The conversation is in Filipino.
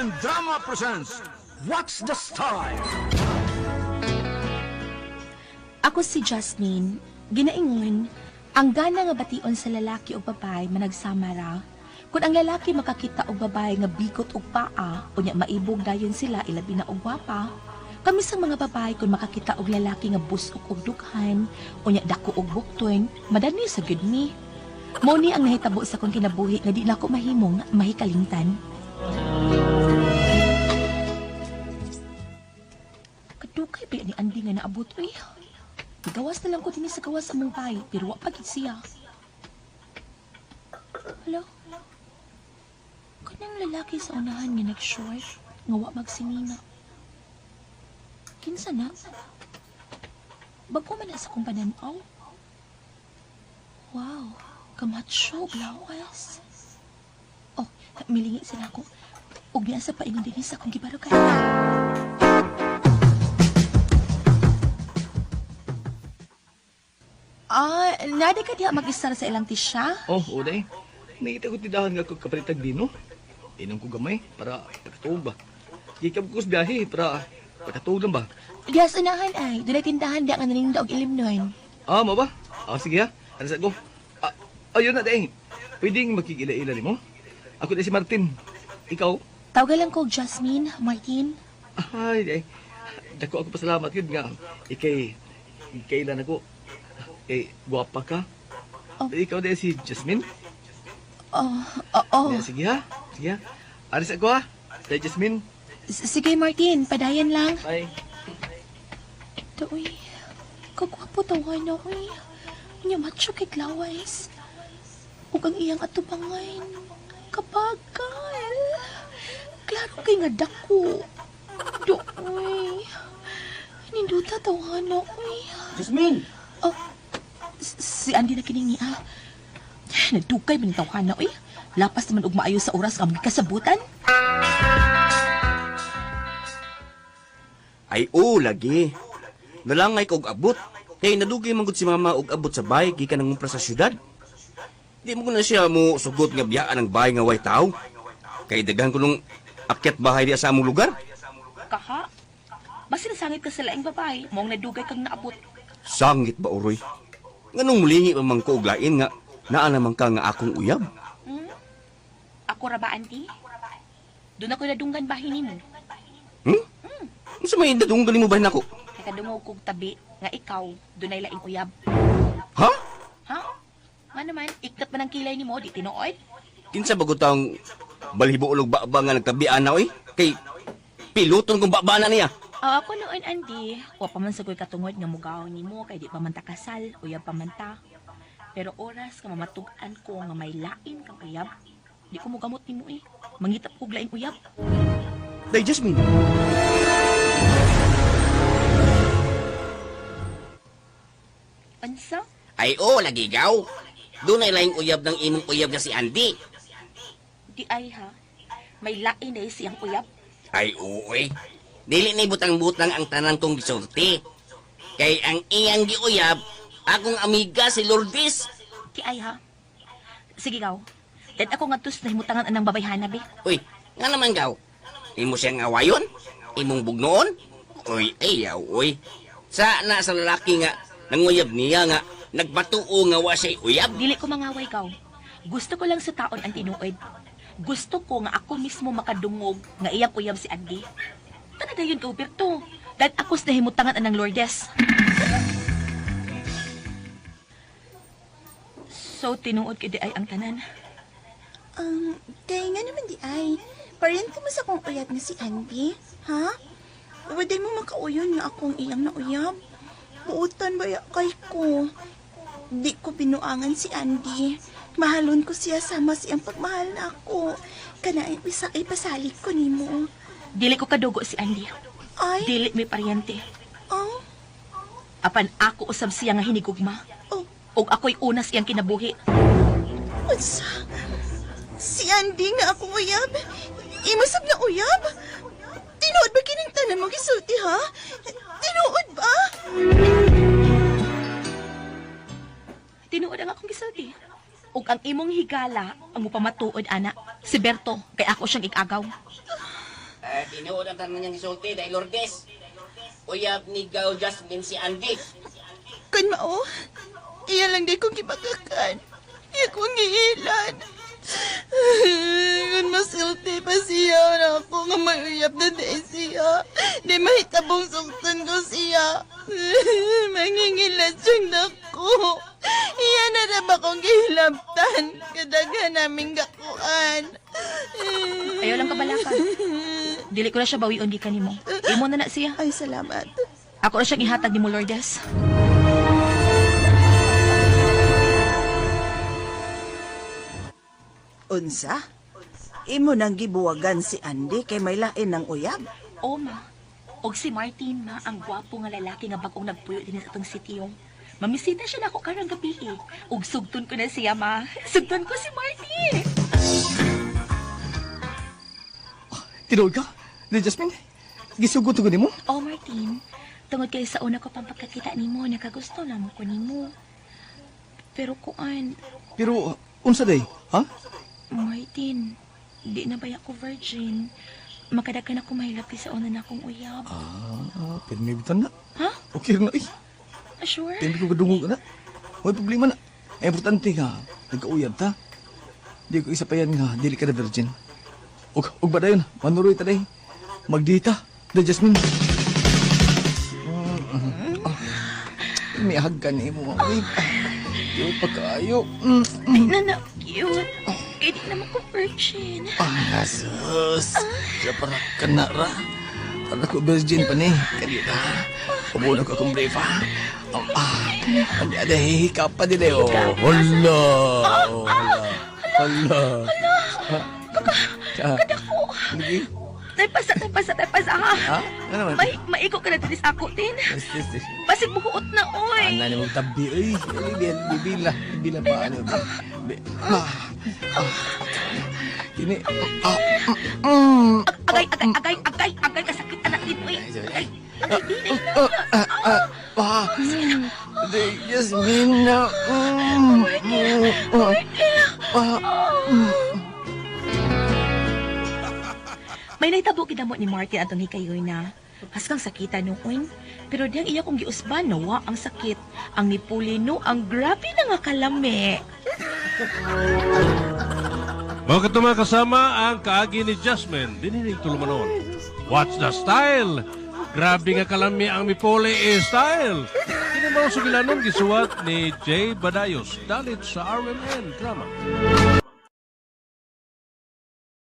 Philippine Drama presents What's the Style? Ako si Jasmine. Ginaingon, ang gana nga bation sa lalaki o babae managsama ra. Kung ang lalaki makakita og babae nga bigot og paa, unya maibog dayon sila ilabi na og gwapa. Kami sa mga babae kung makakita og lalaki nga busok og dughan, unya dako og bukton, madani sa gud mi. Mao ni ang nahitabo sa kong kinabuhi nga di na ako mahimong mahikalimtan. Kadugay ba ni Andy nga naabot oy? Gawas na lang ko din sa gawas sa mong bahay, pero wa pa gid siya. Hello? Kanang lalaki sa unahan nga nag-short, nga wa magsinina. Kinsa na? Bago man na sa kong pananaw. Wow, kamatsyo, blawas. Oh, milingi sila ko. Ug niya sa paingon din sa akong gibarugan. Nadi ka diha mag-isar sa ilang tisya? Oh, uday. Nakita ko tidahan nga ko kapalitag dino. Inom ko gamay para pagkatuog ba. Gikab ko sa biyahe para pagkatuog lang ba. Diha sa unahan ay, doon ay tindahan diha nga naninda og ilim nun. Ah, mo ba? Ah, sige ha. Ano sa ko? Ayun na, day. Pwedeng makikila-ila mo? Ako na si Martin. Ikaw? Tawagan lang ko Jasmine, Martin. Ay, day. Dako ako pasalamat yun nga. Ikailan ako. Guwapa ka. Oh. Ikaw din si Jasmine? Oo. Sige ha. Sige ha. Aris ako ha. Day Jasmine. Sige Martin, padayan lang. Bye. Ito uy, kagwapo tawa na uy. Nya macho kay Glawais. Ug ang iyang atubangan. Kabagal. Klaro kay nga dako. Uy. Ninduta tawa na uy. Jasmine! Oh, si Andy na kining niya. Nagdukay man yung tawhana, uy. Lapas naman og maayo sa oras kang kasabutan. Ay, lagi. Nalangay ko og abot. Kaya nadugay man gud si mama og abot sa bahay gikan nangumpra sa syudad. Di mo ko na siya mo sugot nga biyaan ang bahay nga way tao. Kay daghan ko nung akyat bahay diya sa among lugar. Kaha? Basta nasangit ka sa laing babae, mong nadugay kang naabot. Sangit ba, Uroy? Nganong mulingi pa man ko og lain nga naa naman ka nga akong uyab? Ako ra ba, Auntie? Doon ako nadunggan bahin ni mo. Sa may dadunggan mo ba nako? Kaya kadungog kong tabi nga ikaw, doon ay laing uyab. Ha? Ha? Nga naman, iktat man ang kilay ni mo, di tinuod? Kinsa ba gutang balhibo ulog ba nga nagtabian na oy? Kay piloton kung ba na niya. Ako noon, Andy, wa pa man sagoy katungod nga mugaw ni mo, kay di pa man ta kasal, uyab pa man ta. Pero oras ka mamatugan ko nga may lain kang uyab, di ko mugamot ni mo eh. Mangitap ko laing uyab. Day Jasmine. Ansa? Ay, lagi gaw. Doon ay laing uyab ng imong uyab nga si Andy. Di ay ha. May lain na siyang uyab. Ay, uy. Dili na butang-butang ang tanan kong gisulti. Kay ang iyang giuyab, akong amiga si Lourdes. Di ay ha. Sige gaw. Dahil ako nga tus na himutangan anang babayhana be. Uy, nga naman gaw. Imo siyang awayon? Imong bugnoon? Uy, ayaw, uy. Sa lalaki nga, nanguyab niya nga, nagbatuo nga wa siya'y uyab. Dili ko mangaway gaw. Gusto ko lang sa taon ang tinuod. Gusto ko nga ako mismo makadungog nga iyang uyab si Andy. Tana dayon ka, Uberto. Dahil ako sa nahimutangan anang Lourdes. So, tinuod ka di ay ang tanan. Kaya nga naman di ay. Parent ko mo sa kong uyab na si Andy, ha? Waday mo makauyon nga akong iyang na uyab. Buutan ba ya kay ko? Di ko binuangan si Andy. Mahalon ko siya sama siyang pagmahal na ako. Kanain bisa ay pasalig ko ni mo. Dili ko kadugo si Andy. Ay? Dili may paryente. Oh? Apan ako usab siya nga hinigugma. Oh? Og ako'y una siyang kinabuhi. Unsa? Si Andy nga akong uyab? Imusab na uyab? Tinuod ba kining tanan mo gisulti, ha? Tinuod ba? Tinuod ang akong gisulti. Ug ang imong higala ang mupamatuod ana si Berto kay ako siyang igagaw. Tinuod ang tanan niyang isulti dahil Lourdes. Uyab ni Gaw Jasmine si Andy. Kan mao, iya lang di kong kipagakan. Iya kong giilan. Kung masilti pa siya na ako nga mayuyap na di siya. Di mahitabong suktan ko siya. Mangingilat siyang dako. Iya na na ba kong gihilaptan? Kadaghan naming gakuan. Ayaw lang kabalakan. Dili ko na siya bawion di kanimo. Imo na na siya. Ay, salamat. Ako na siyang ihatag ni mo, Lourdes. Unsa? Imo nang gibuwagan si Andy kay may lain ng uyab. O, ma. Og si Martin, ma, ang gwapo nga lalaki nga bagong nagpuyo din sa atong sityo. Mamisita siya na ako karang gabi eh. Og sugton ko na siya, ma. Sugton ko si Martin. Tinuod ka? Di Jasmine? Gisugot ko ni mo? O, Martin. Tungod kayo sa una ko pang pagkakita ni mo, nakagusto na mo ko ni mo. Pero kuan, Pero, unsa day? Ha? Martin, di na ba ako virgin? Makadagan ako mahilapi sa una na akong uyab. Pero may bitan na. Ha? Okay na eh. Sure? Pero ko kadungog na. May problema na. Ay, importante nga, nagkauyab ta. Di ko isa pa yan nga, dili ka na virgin. Og ba dayon, manuroy ta day. Magdita, da Jasmine. May hagkan ni mo. Ay, di pa kayo. Ay, nanak, cute. Eh, di naman ko virgin. Sus. Sa para ka na ra. Para ko virgin pa ni. Kanina. Pabuna ko akong brief ha. Hindi ada hihika pa din eh. Hala. Hala. Kadako. Lagi. Taypasa, ha? Ha? Ano naman? Maiko ka na din sa ako, tin. Yes. Pasig bukuot na, oy. Ana ni mong tabi. Ay, bibila pa. Ano ba? Kini. Agay, kasakit anak din, oy. Ay, Di Jasmine na. May naitabo kidamo ni Martin atong hikayoy na. Haskang sakitan noon. Pero diyang iya kong giusban, nawa ang sakit. Ang nipuli no, ang grabe na nga kalami. Mga katuma kasama ang kaagi ni Jasmine, dininig tulumanon. What's the style? Grabe nga kalami ang mipole style. Kinimaw sa gilanon gisuwat ni Jay Badayos, dalit sa RMN Drama.